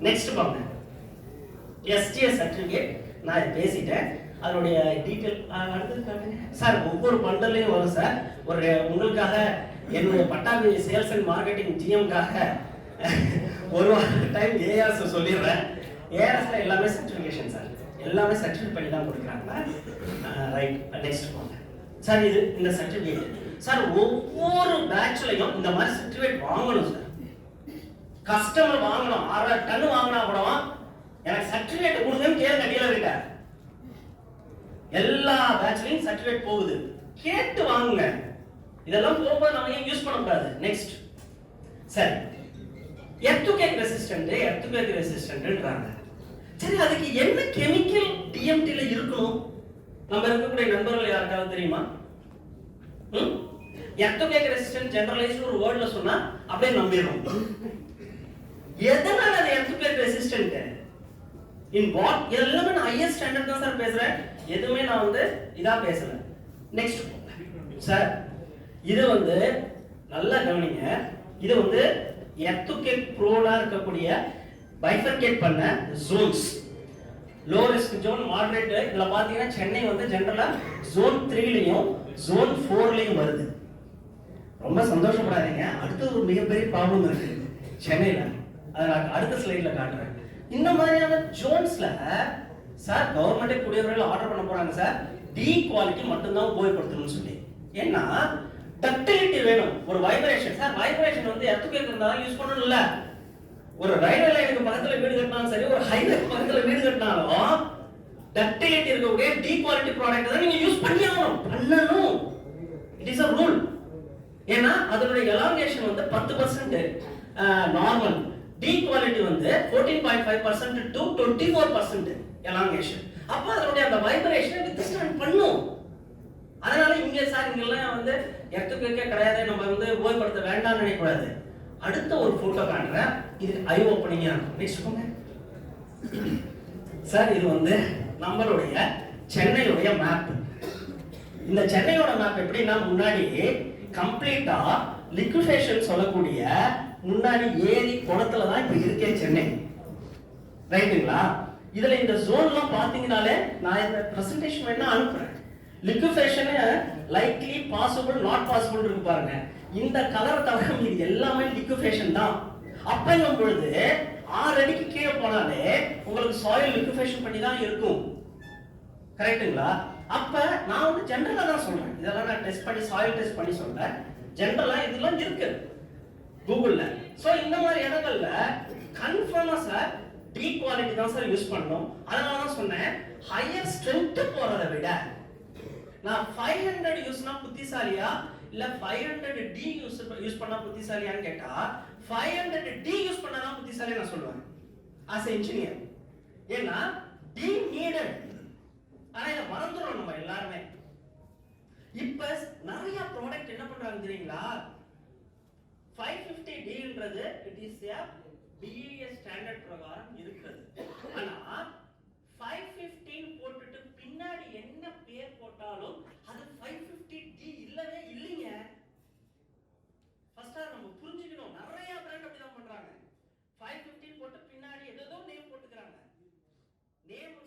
நெக்ஸ்ட் பாருங்க. எஸ்டிஎஸ் சர்டிபிகேட் நான் பேசிட்டேன். அதனுடைய டீடைல் அடுத்து காட்டுங்க சார். ஒவ்வொரு பண்டல்லையும் வரும் சார். ஒரு உங்களுக்காக என்னுடைய பட்டாபி சேல்ஸ் அண்ட் மார்க்கெட்டிங் ஜிஎம்காக ஒரு டைம் ஏஆர்எஸ் சொல்லிடுறேன். ஏஆர்எஸ்ல எல்லாமே சர்டிஃபிகேஷன் சார், எல்லாமே சர்டிஃபிகேட் பண்ணி தான் கொடுக்குறாங்க. ரைட், நெக்ஸ்ட் போங்க சார். இது இந்த சர்டிஃபிகேட் சார் ஒவ்வொரு பேட்ச்லையும் இந்த மாதிரி சர்டிஃபிகேட் வாங்கணும் சார். கஸ்டமர் வாங்கணும். 6 டன் வாங்கினா கூட எனக்கு சர்டிஃபிகேட் கொடுங்கன்னு கேளுங்க டீலர்கிட்ட. எல்லா பேட்ச்லையும் சர்டிஃபிகேட் போகுது, கேட்டு வாங்குங்க. இதெல்லாம் போகும்போது நம்ம ஏன் யூஸ் பண்ணக்கூடாது? நெக்ஸ்ட் சரி, எர்த்குவேக் ரெசிஸ்டன்ட்ன்றாங்க. சரி, அதுக்கு என்ன கெமிக்கல் டிஎம்டில இருக்கணும்? நம்ம இருக்கக்கூடிய நண்பர்கள் யாருக்காவது தெரியுமா? எர்த்குவேக் ரெசிஸ்டன்ட் ஜெனரலைஸ்ட் ஒரு வேர்ட்ல சொன்னா அப்படியே நம்பிடுறோம். எதனால அது எர்த்குவேக் ரெசிஸ்டன்ட்? In what? இதெல்லாம் நான் ஹையர் ஸ்டாண்டர்ட் தான் சார் பேசுறேன். எதுவுமே நான் வந்து இதா பேசல. நெக்ஸ்ட் சார், இது வந்து நல்லா கவனிங்க. இது வந்து எர்த்குவேக் ப்ரோலா இருக்கக்கூடிய பைஃபர்கேட் பண்ண zones. Low risk zone, moderate. இதுல பாத்தீங்கன்னா சென்னை வந்து ஜெனரலா ஜோன் 3லயும் ஜோன் 4லயும் வருது. ரொம்ப சந்தோஷப்படாதீங்க. அடுத்து ஒரு மிகப்பெரிய ப்ராப்ளம் இருக்கு சென்னையில. அதை நான் அடுத்த ஸ்லைட்ல காட்டுறேன். இந்த மாதிரியான ஜோன்ஸ்ல சார் கவர்மெண்டே கூடிய விரைவில் ஆர்டர் பண்ண போறாங்க சார், டி குவாலிட்டி மட்டும் தான் உபயோகப்படுத்தணும்னு சொல்லி. ஏன்னா டக்டிலிட்டி வேணும். ஒரு வைப்ரேஷன் சார், வைப்ரேஷன் வந்து எர்த்குவேக் இருந்தா யூஸ் பண்ணணும் இல்ல. ஒரு ரயில்வே லைனுக்கு பக்கத்துல வீடு கட்டினாலும் சரி, ஒரு ஹைவே பக்கத்துல வீடு கட்டினாலும் டக்டிலிட்டி இருக்கக்கூடிய டி குவாலிட்டி ப்ராடக்ட் தான் நீங்க யூஸ் பண்ணணும். It is a rule. ஏன்னா அதனுடைய எலாங்கேஷன் வந்து 10% நார்மல். டி குவாலிட்டி வந்து 14.5% to 24% எலாங்கேஷன். அப்ப அதனுடைய அந்த வைப்ரேஷன் வித்ஸ்டாண்ட் பண்ணும். அதனால இங்க சார் இங்கெல்லாம் வந்து எர்த்குவேக்கே கிடையாது, நம்ம வந்து உபயோகப்படுத்த வேண்டாம்னு நினைக்க கூடாது. அடுத்த ஒரு போட்டோ காட்டுறேன். இது ஐ ஓப்பனிங்கா இருக்கும். நெக்ஸ்ட் போங்க சார். இது வந்து நம்மளுடைய சென்னையுடைய மேப். இந்த சென்னையோட மேப் எப்படின்னா முன்னாடி கம்ப்ளீட்டா லிக்விஃபேஷன் சொல்லக்கூடிய முன்னாடி ஏரி குளத்துல தான் இப்ப இருக்கே சென்னை. ரைட்டுங்களா? இதுல இந்த ஜோன்லாம் பாத்தீங்கனாலே நான் இந்த பிரசன்டேஷன் வேணா அனுப்புறேன். லிக்விஃபேஷன் லைக்லி பாசிபிள் நாட் பாசிபிள் இருக்கு பாருங்க. இந்த கலர் தவிர இது எல்லாமே லிக்விஃபேஷன் தான். அப்படிங்கும் பொழுது 6 அடிக்கு கீழே போனாலே உங்களுக்கு சாயில் லிக்விஃபேஷன் பண்ணி தான் இருக்கும். கரெக்ட்டுங்களா? அப்ப நான் வந்து ஜெனரலா தான் சொல்றேன், இதெல்லாம் நான் டெஸ்ட் பண்ணி சாயில் டெஸ்ட் பண்ணி சொல்றேன். ஜெனரலா இதெல்லாம் இருக்கு கூகுள்ல. சோ இந்த மாதிரி இடங்கள்ல கன்ஃபார்மா சார் டி குவாலிட்டி தான் சார் யூஸ் பண்ணணும். அதனால தான் சொன்னேன் ஹையர் ஸ்ட்ரென்த் போறதை விட நான் 500 யூஸ்னா புத்திசாலியா இல்ல 500 டி யூஸ் பண்ணா புத்திசாலியான்னு கேட்டா 500 டி யூஸ் பண்ணா தான் புத்திசாலியா நான் சொல்லுவேன் ஆஸ் எ இன்ஜினியர். ஏன்னா டி நீடட். ஆனா இத மறந்துறோம் நம்ம எல்லாரும். இப்ப நிறைய ப்ராடக்ட் என்ன பண்றாங்க தெரியுங்களா, 550D ன்றது it is a BIS standard பிரகாரம் இருக்குது. ஆனா 515 போட்டுட்டு பின்னாடி என்ன பேர் போட்டாலும் அது 550D இல்லவே இல்லைங்க. ஃபர்ஸ்டா நம்ம புரிஞ்சுக்கணும். நிறைய பிராண்ட் அப்படி தான் பண்றாங்க. 515 போட்டு பின்னாடி ஏதோ நேம் போட்டுக்கறாங்க. நேம்